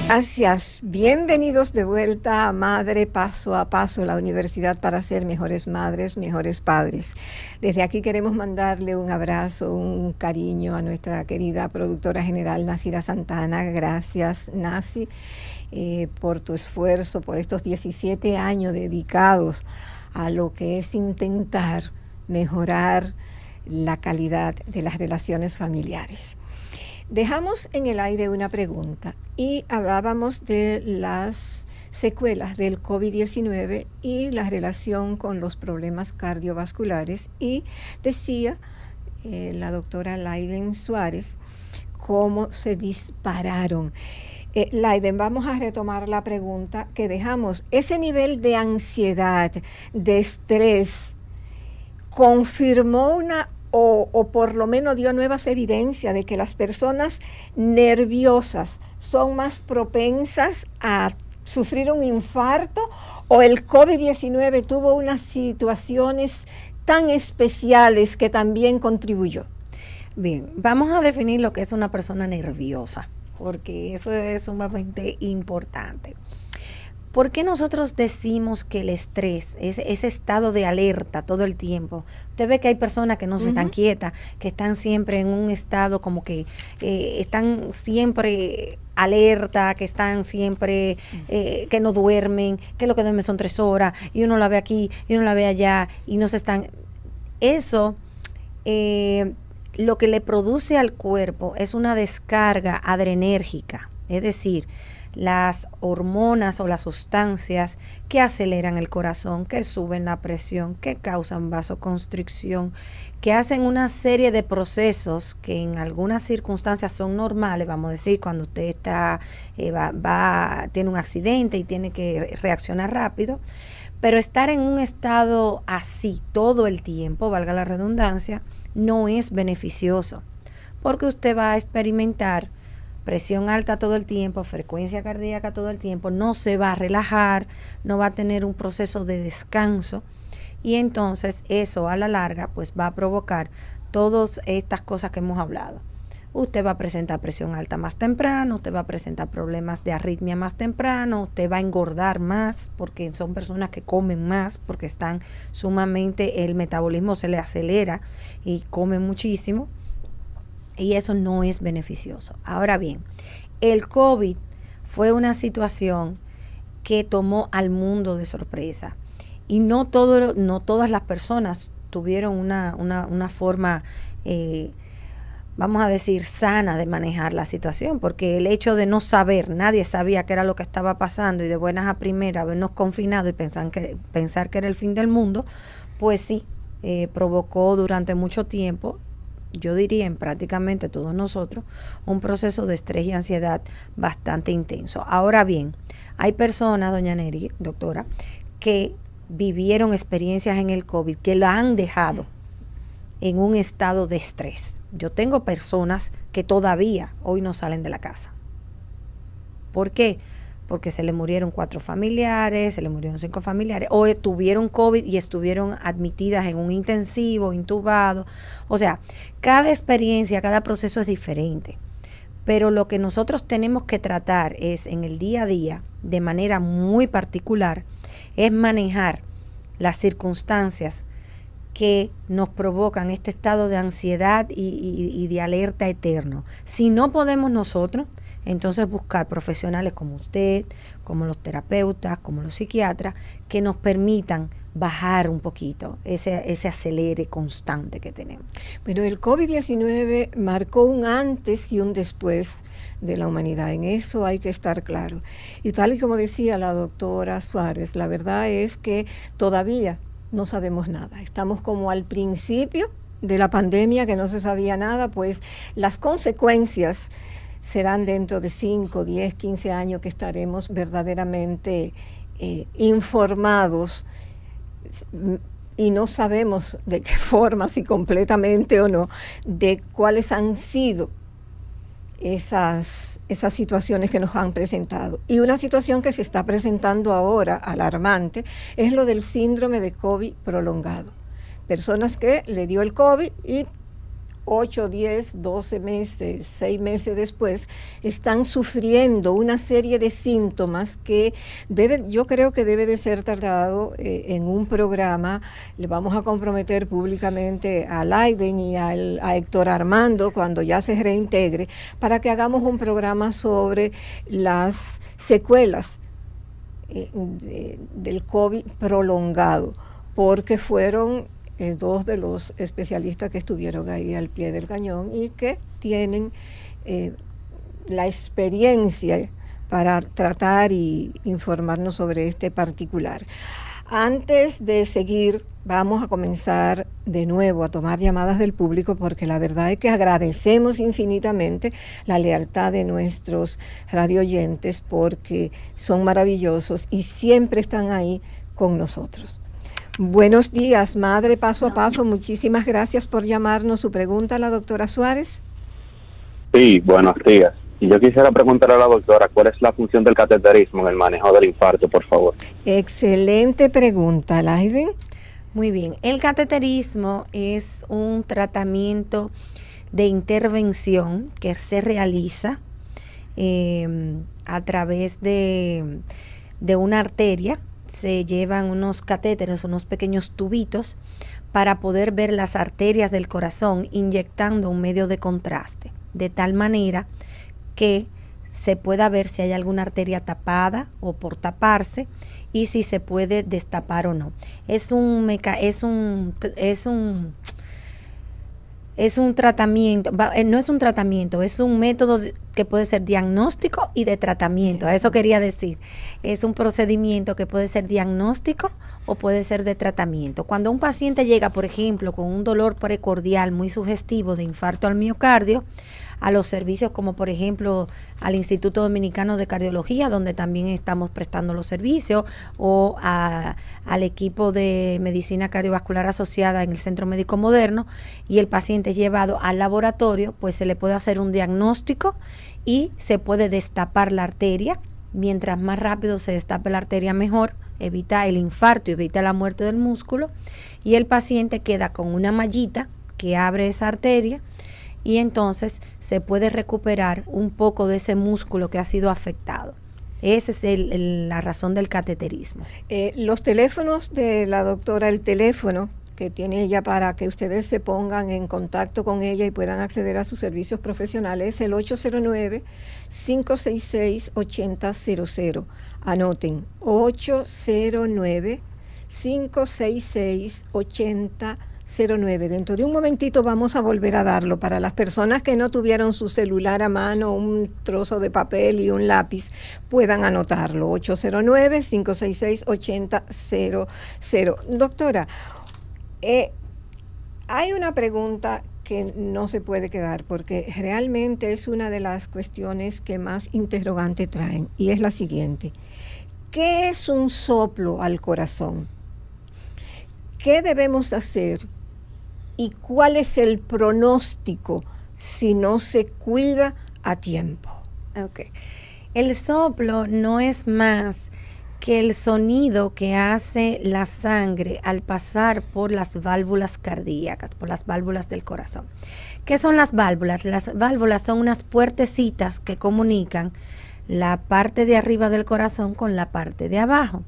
Gracias. Bienvenidos de vuelta a Madre Paso a Paso, la universidad para ser mejores madres, mejores padres. Desde aquí queremos mandarle un abrazo, un cariño a nuestra querida productora general Nasira Santana. Gracias, Nasi, por tu esfuerzo, por estos 17 años dedicados a lo que es intentar mejorar la calidad de las relaciones familiares. Dejamos en el aire una pregunta y hablábamos de las secuelas del COVID-19 y la relación con los problemas cardiovasculares, y decía la doctora Laiden Suárez cómo se dispararon. Laiden, vamos a retomar la pregunta que dejamos. Ese nivel de ansiedad, de estrés, confirmó o por lo menos dio nuevas evidencias de que las personas nerviosas son más propensas a sufrir un infarto, o el COVID-19 tuvo unas situaciones tan especiales que también contribuyó. Bien, vamos a definir lo que es una persona nerviosa, porque eso es sumamente importante. ¿Por qué nosotros decimos que el estrés, ese estado de alerta todo el tiempo? Usted ve que hay personas que no se están quietas, que están siempre en un estado como que están siempre alerta, que están siempre, que no duermen, que lo que duermen son 3 horas, y uno la ve aquí, y uno la ve allá, y no se están... Eso, lo que le produce al cuerpo es una descarga adrenérgica, es decir, las hormonas o las sustancias que aceleran el corazón, que suben la presión, que causan vasoconstricción, que hacen una serie de procesos que en algunas circunstancias son normales. Vamos a decir, cuando usted está tiene un accidente y tiene que reaccionar rápido, pero estar en un estado así todo el tiempo, valga la redundancia, no es beneficioso, porque usted va a experimentar presión alta todo el tiempo, frecuencia cardíaca todo el tiempo, no se va a relajar, no va a tener un proceso de descanso, y entonces eso a la larga pues va a provocar todas estas cosas que hemos hablado. Usted va a presentar presión alta más temprano, usted va a presentar problemas de arritmia más temprano, usted va a engordar más porque son personas que comen más, porque están sumamente, el metabolismo se le acelera y comen muchísimo. Y eso no es beneficioso. Ahora bien, el COVID fue una situación que tomó al mundo de sorpresa. Y no todas las personas tuvieron una forma, vamos a decir, sana de manejar la situación. Porque el hecho de no saber, nadie sabía qué era lo que estaba pasando, y de buenas a primeras vernos confinados y pensar que era el fin del mundo, pues sí, provocó durante mucho tiempo, yo diría en prácticamente todos nosotros, un proceso de estrés y ansiedad bastante intenso. Ahora bien, hay personas, doña Neri, doctora, que vivieron experiencias en el COVID que la han dejado en un estado de estrés. Yo tengo personas que todavía hoy no salen de la casa. ¿Por qué? Porque se le murieron 4 familiares, se le murieron 5 familiares, o tuvieron COVID y estuvieron admitidas en un intensivo, intubado. O sea, cada experiencia, cada proceso es diferente. Pero lo que nosotros tenemos que tratar es, en el día a día, de manera muy particular, es manejar las circunstancias que nos provocan este estado de ansiedad y de alerta eterno. Si no podemos nosotros, entonces buscar profesionales como usted, como los terapeutas, como los psiquiatras, que nos permitan bajar un poquito ese acelere constante que tenemos. Bueno, el COVID-19 marcó un antes y un después de la humanidad. En eso hay que estar claro. Y tal y como decía la doctora Suárez, la verdad es que todavía no sabemos nada. Estamos como al principio de la pandemia, que no se sabía nada, pues las consecuencias serán dentro de 5, 10, 15 años que estaremos verdaderamente informados, y no sabemos de qué forma, si completamente o no, de cuáles han sido esas situaciones que nos han presentado. Y una situación que se está presentando ahora, alarmante, es lo del síndrome de COVID prolongado. Personas que le dio el COVID y 8, 10, 12 meses, 6 meses después, están sufriendo una serie de síntomas que yo creo que debe de ser tratado en un programa. Le vamos a comprometer públicamente a Laiden y a Héctor Armando cuando ya se reintegre, para que hagamos un programa sobre las secuelas del COVID prolongado, porque fueron dos de los especialistas que estuvieron ahí al pie del cañón y que tienen la experiencia para tratar y informarnos sobre este particular. Antes de seguir, vamos a comenzar de nuevo a tomar llamadas del público, porque la verdad es que agradecemos infinitamente la lealtad de nuestros radioyentes, porque son maravillosos y siempre están ahí con nosotros. Buenos días, Madre Paso a Paso. Muchísimas gracias por llamarnos. ¿Su pregunta a la doctora Suárez? Sí, buenos días. Y yo quisiera preguntarle a la doctora cuál es la función del cateterismo en el manejo del infarto, por favor. Excelente pregunta, Laiden. Muy bien. El cateterismo es un tratamiento de intervención que se realiza a través de una arteria. Se llevan unos catéteres, unos pequeños tubitos, para poder ver las arterias del corazón inyectando un medio de contraste, de tal manera que se pueda ver si hay alguna arteria tapada o por taparse y si se puede destapar o no. Es un tratamiento, no es un tratamiento, es un método que puede ser diagnóstico y de tratamiento. A eso quería decir. Es un procedimiento que puede ser diagnóstico o puede ser de tratamiento. Cuando un paciente llega, por ejemplo, con un dolor precordial muy sugestivo de infarto al miocardio, a los servicios como por ejemplo al Instituto Dominicano de Cardiología, donde también estamos prestando los servicios, o al equipo de medicina cardiovascular asociada en el Centro Médico Moderno, y el paciente es llevado al laboratorio, pues se le puede hacer un diagnóstico y se puede destapar la arteria. Mientras más rápido se destape la arteria, mejor, evita el infarto, evita la muerte del músculo, y el paciente queda con una mallita que abre esa arteria, y entonces se puede recuperar un poco de ese músculo que ha sido afectado. Esa es la razón del cateterismo. Los teléfonos de la doctora, el teléfono que tiene ella para que ustedes se pongan en contacto con ella y puedan acceder a sus servicios profesionales, es el 809-566-8000. Anoten, 809-566-8000. Dentro de un momentito vamos a volver a darlo. Para las personas que no tuvieron su celular a mano, un trozo de papel y un lápiz, puedan anotarlo. 809-566-8000. Doctora, hay una pregunta que no se puede quedar, porque realmente es una de las cuestiones que más interrogante traen, y es la siguiente: ¿qué es un soplo al corazón? ¿Qué debemos hacer? ¿Y cuál es el pronóstico si no se cuida a tiempo? Okay. El soplo no es más que el sonido que hace la sangre al pasar por las válvulas cardíacas, por las válvulas del corazón. ¿Qué son las válvulas? Las válvulas son unas puertecitas que comunican la parte de arriba del corazón con la parte de abajo.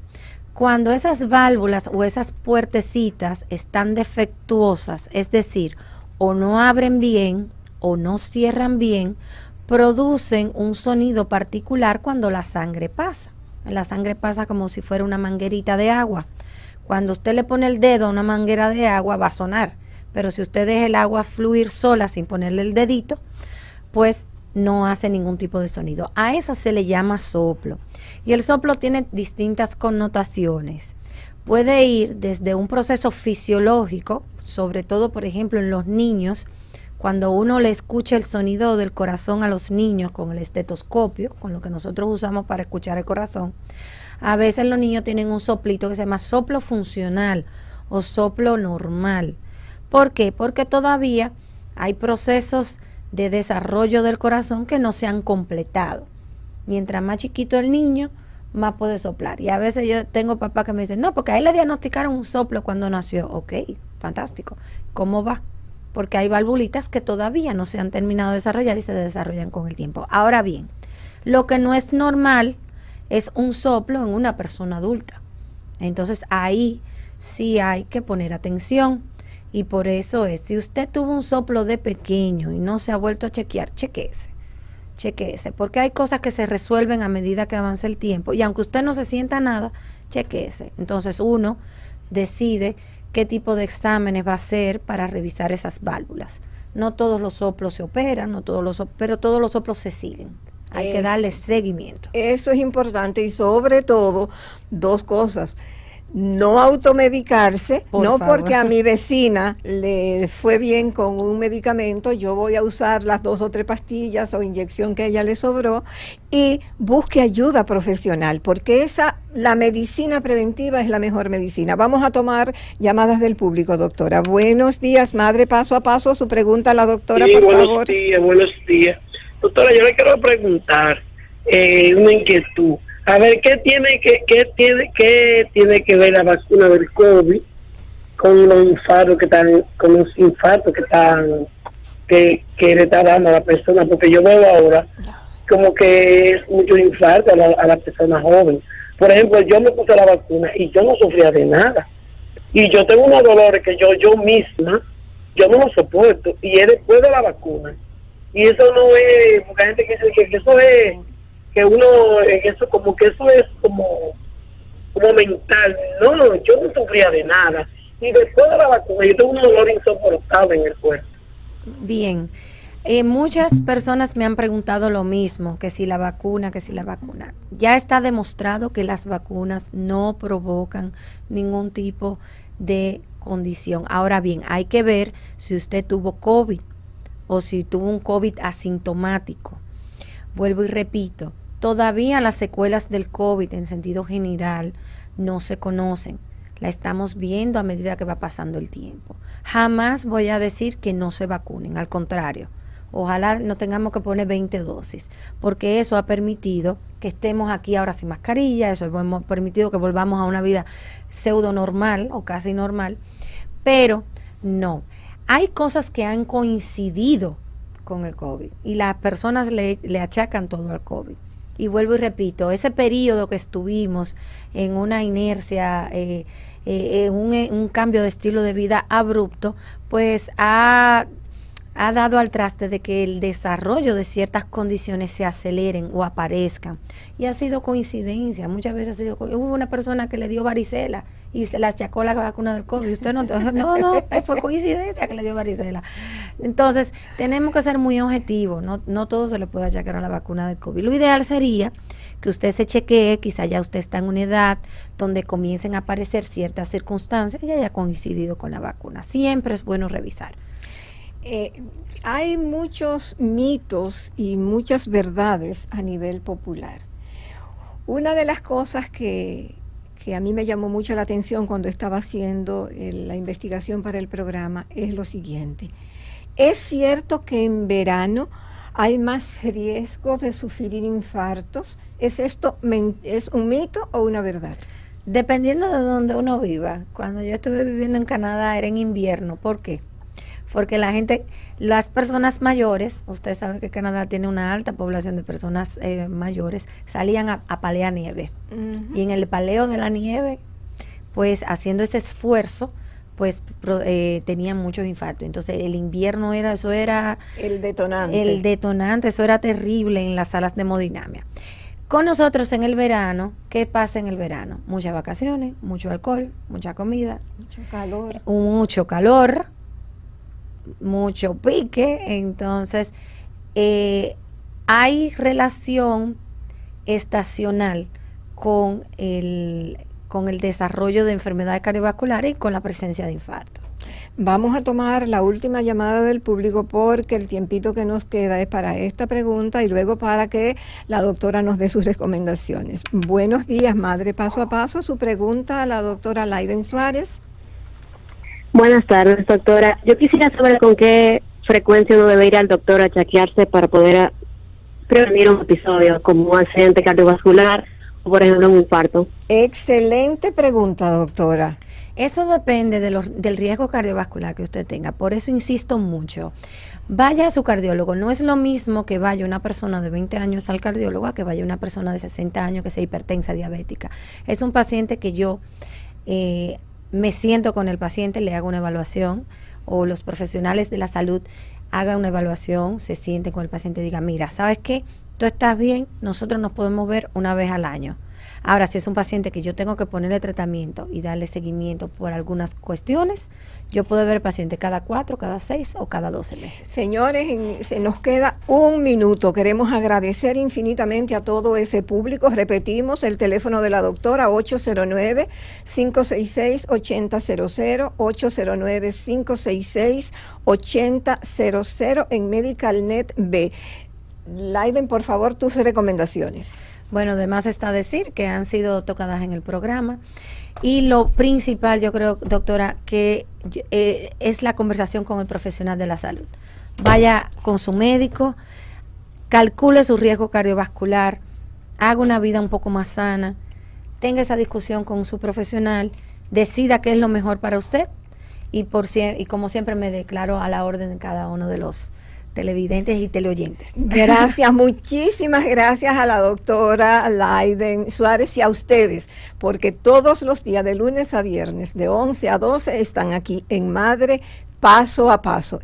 Cuando esas válvulas o esas puertecitas están defectuosas, es decir, o no abren bien o no cierran bien, producen un sonido particular cuando la sangre pasa. La sangre pasa como si fuera una manguerita de agua. Cuando usted le pone el dedo a una manguera de agua, va a sonar, pero si usted deja el agua fluir sola sin ponerle el dedito, pues no hace ningún tipo de sonido. A eso se le llama soplo. Y el soplo tiene distintas connotaciones. Puede ir desde un proceso fisiológico, sobre todo, por ejemplo, en los niños, cuando uno le escucha el sonido del corazón a los niños con el estetoscopio, con lo que nosotros usamos para escuchar el corazón. A veces los niños tienen un soplito que se llama soplo funcional o soplo normal. ¿Por qué? Porque todavía hay procesos de desarrollo del corazón que no se han completado. Mientras más chiquito el niño, más puede soplar. Y a veces yo tengo papás que me dicen, no, porque a él le diagnosticaron un soplo cuando nació. Ok, fantástico. ¿Cómo va? porque hay valvulitas que todavía no se han terminado de desarrollar y se desarrollan con el tiempo. Ahora bien, lo que no es normal es un soplo en una persona adulta. Entonces ahí sí hay que poner atención, y por eso es, si usted tuvo un soplo de pequeño y no se ha vuelto a chequear, chequéese, porque hay cosas que se resuelven a medida que avanza el tiempo, y aunque usted no se sienta nada, chequéese. Entonces uno decide qué tipo de exámenes va a hacer para revisar esas válvulas. No todos los soplos se operan, pero todos los soplos se siguen. Hay que darle seguimiento. Eso es importante, y sobre todo, dos cosas. No automedicarse, no porque a mi vecina le fue bien con un medicamento, yo voy a usar las 2 o 3 pastillas o inyección que a ella le sobró, y busque ayuda profesional, porque la medicina preventiva es la mejor medicina. Vamos a tomar llamadas del público, doctora. Buenos días, Madre Paso a Paso, su pregunta a la doctora, sí, por buenos favor. Buenos días. Doctora, yo le quiero preguntar una inquietud. A ver, ¿qué tiene que ver la vacuna del COVID con los infartos que le está dando a la persona? Porque yo veo ahora como que es mucho infarto a la persona joven. Por ejemplo, yo me puse la vacuna y yo no sufría de nada. Y yo tengo unos dolores que yo misma, yo no los soporto. Y es después de la vacuna. Y eso no es, porque hay gente que dice que eso es, que uno, eso como que eso es como mental. No, yo no sufría de nada. Y después de la vacuna, yo tengo un dolor insoportable en el cuerpo. Bien. Muchas personas me han preguntado lo mismo, que si la vacuna. Ya está demostrado que las vacunas no provocan ningún tipo de condición. Ahora bien, hay que ver si usted tuvo COVID o si tuvo un COVID asintomático. Vuelvo y repito, todavía las secuelas del COVID en sentido general no se conocen. La estamos viendo a medida que va pasando el tiempo. Jamás voy a decir que no se vacunen, al contrario. Ojalá no tengamos que poner 20 dosis, porque eso ha permitido que estemos aquí ahora sin mascarilla, eso ha permitido que volvamos a una vida pseudo normal o casi normal, pero no. Hay cosas que han coincidido con el COVID y las personas le achacan todo al COVID. Y vuelvo y repito, ese periodo que estuvimos en una inercia, un cambio de estilo de vida abrupto, pues ha dado al traste de que el desarrollo de ciertas condiciones se aceleren o aparezcan. Y ha sido coincidencia, muchas veces hubo una persona que le dio varicela y se le achacó la vacuna del COVID. Usted no, fue coincidencia que le dio varicela. Entonces, tenemos que ser muy objetivos, no todo se le puede achacar a la vacuna del COVID. Lo ideal sería que usted se chequee, quizá ya usted está en una edad donde comiencen a aparecer ciertas circunstancias y haya coincidido con la vacuna. Siempre es bueno revisar. Hay muchos mitos y muchas verdades a nivel popular. Una de las cosas que a mí me llamó mucho la atención cuando estaba haciendo la investigación para el programa es lo siguiente. ¿Es cierto que en verano hay más riesgo de sufrir infartos? ¿Es un mito o una verdad? Dependiendo de donde uno viva. Cuando yo estuve viviendo en Canadá era en invierno. ¿Por qué? Porque las personas mayores, usted sabe que Canadá tiene una alta población de personas mayores, salían a palear nieve. Uh-huh. Y en el paleo de la nieve, pues haciendo ese esfuerzo, pues tenían muchos infartos. Entonces el invierno eso era el detonante, eso era terrible en las salas de hemodinamia. Con nosotros en el verano, ¿qué pasa en el verano? Muchas vacaciones, mucho alcohol, mucha comida, mucho calor, mucho pique. Entonces hay relación estacional con el desarrollo de enfermedades cardiovasculares y con la presencia de infarto. Vamos a tomar la última llamada del público porque el tiempito que nos queda es para esta pregunta y luego para que la doctora nos dé sus recomendaciones. Buenos días, Madre Paso a Paso. Su pregunta a la doctora Laiden Suárez. Buenas tardes, doctora. Yo quisiera saber con qué frecuencia uno debe ir al doctor a chequearse para poder prevenir un episodio como un accidente cardiovascular o, por ejemplo, un infarto. Excelente pregunta, doctora. Eso depende del riesgo cardiovascular que usted tenga. Por eso insisto mucho. Vaya a su cardiólogo. No es lo mismo que vaya una persona de 20 años al cardiólogo a que vaya una persona de 60 años que sea hipertensa, diabética. Es un paciente que yo me siento con el paciente, le hago una evaluación, o los profesionales de la salud hagan una evaluación, se sienten con el paciente y digan, mira, ¿sabes qué? Tú estás bien, nosotros nos podemos ver una vez al año. Ahora, si es un paciente que yo tengo que ponerle tratamiento y darle seguimiento por algunas cuestiones, yo puedo ver al paciente cada 4, cada 6 o cada 12 meses. Señores, se nos queda un minuto. Queremos agradecer infinitamente a todo ese público. Repetimos el teléfono de la doctora, 809-566-8000, 809-566-8000 en MedicalNet B. Laiden, por favor, tus recomendaciones. Bueno, además está decir que han sido tocadas en el programa y lo principal, yo creo, doctora, que es la conversación con el profesional de la salud. Vaya con su médico, calcule su riesgo cardiovascular, haga una vida un poco más sana, tenga esa discusión con su profesional, decida qué es lo mejor para usted y como siempre me declaro a la orden de cada uno de los televidentes y teleoyentes. Gracias, muchísimas gracias a la doctora Laiden Suárez y a ustedes, porque todos los días de lunes a viernes de 11 a 12 están aquí en Madre Paso a Paso.